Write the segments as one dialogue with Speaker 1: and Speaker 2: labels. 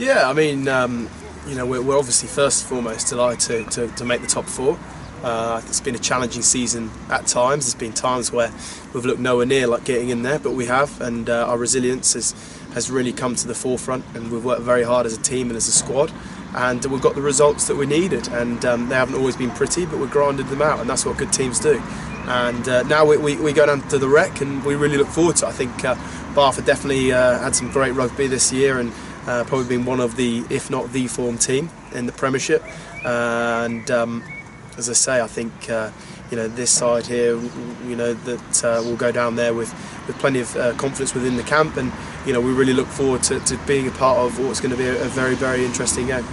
Speaker 1: Yeah, I mean, we're obviously first and foremost delighted to make the top four. It's been a challenging season at times. There's been times where we've looked nowhere near like getting in there, but we have, and our resilience has really come to the forefront, and we've worked very hard as a team and as a squad, and we've got the results that we needed, and they haven't always been pretty, but we've grinded them out, and that's what good teams do. And now we go down to the Rec, and we really look forward to it. I think Bath have definitely had some great rugby this year, and probably been one of the, if not the form team in the Premiership. As I say, I think this side here, that we'll go down there with plenty of confidence within the camp, and we really look forward to being a part of what's going to be a very, very interesting game.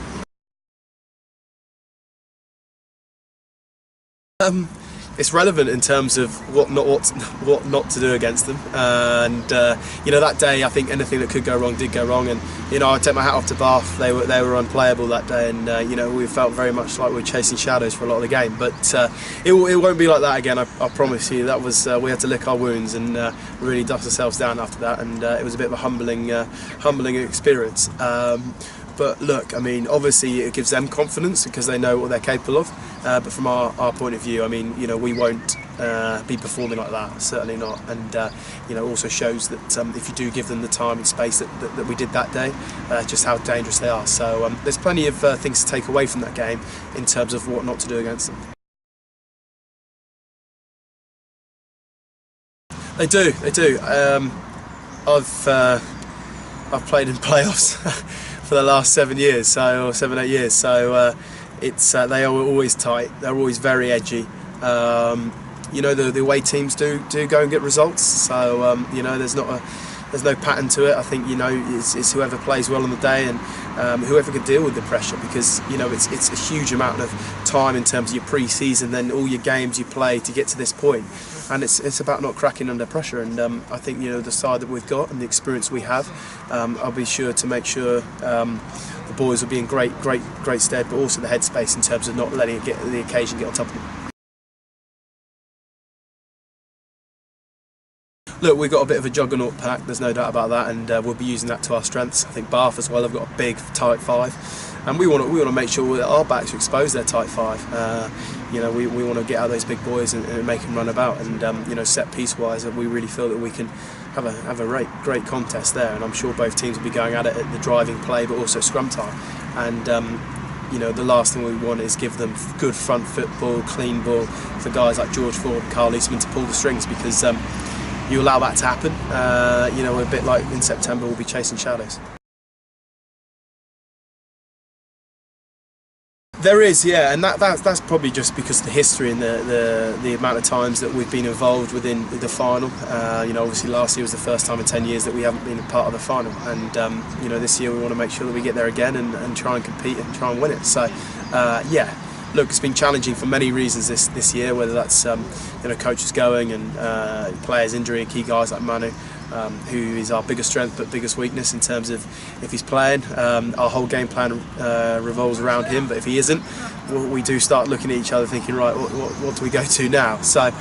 Speaker 1: It's relevant in terms of what not to do against them, and that day I think anything that could go wrong did go wrong, and I take my hat off to Bath. They were unplayable that day, and we felt very much like we were chasing shadows for a lot of the game. But it won't be like that again. I promise you. That was we had to lick our wounds and really dust ourselves down after that, and it was a bit of a humbling experience. But look, I mean, obviously it gives them confidence because they know what they're capable of. But from our point of view, I mean, we won't be performing like that, certainly not. And also shows that if you do give them the time and space that we did that day, just how dangerous they are. So there's plenty of things to take away from that game in terms of what not to do against them. They do. I've played in playoffs for the last 7 years, or 7-8 years. So they are always tight. They're always very edgy. The away teams do go and get results. So there's no pattern to it. I think it's whoever plays well on the day, and whoever can deal with the pressure, because it's a huge amount of time in terms of your pre-season, then all your games you play to get to this point, and it's about not cracking under pressure. And I think the side that we've got and the experience we have, I'll be sure to make sure the boys will be in great stead, but also the headspace in terms of not letting the occasion get on top of them. Look, we've got a bit of a juggernaut pack, there's no doubt about that, and we'll be using that to our strengths. I think Bath as well have got a big, tight five, and we want to make sure that our backs are exposed their tight five. We want to get out those big boys and make them run about, and set piece wise, we really feel that we can have a great contest there, and I'm sure both teams will be going at it at the driving play, but also scrum time. And the last thing we want is give them good front foot ball, clean ball for guys like George Ford and Carl Eastman to pull the strings, because you allow that to happen, a bit like in September we'll be chasing shadows. There is, yeah, and that's probably just because of the history and the amount of times that we've been involved within the final. Obviously last year was the first time in 10 years that we haven't been a part of the final, and this year we want to make sure that we get there again and try and compete and try and win it. So yeah. Look, it's been challenging for many reasons this year, whether that's coaches going and players injury, and key guys like Manu, who is our biggest strength but biggest weakness in terms of if he's playing. Our whole game plan revolves around him, but if he isn't, we do start looking at each other thinking, right, what do we go to now? So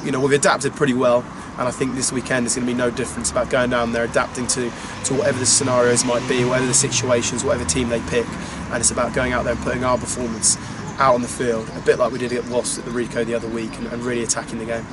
Speaker 1: we've adapted pretty well, and I think this weekend is going to be no difference. About going down there, adapting to whatever the scenarios might be, whatever the situations, whatever team they pick, and it's about going out there and putting our performance out on the field, a bit like we did at Wasps at the Rico the other week, and really attacking the game.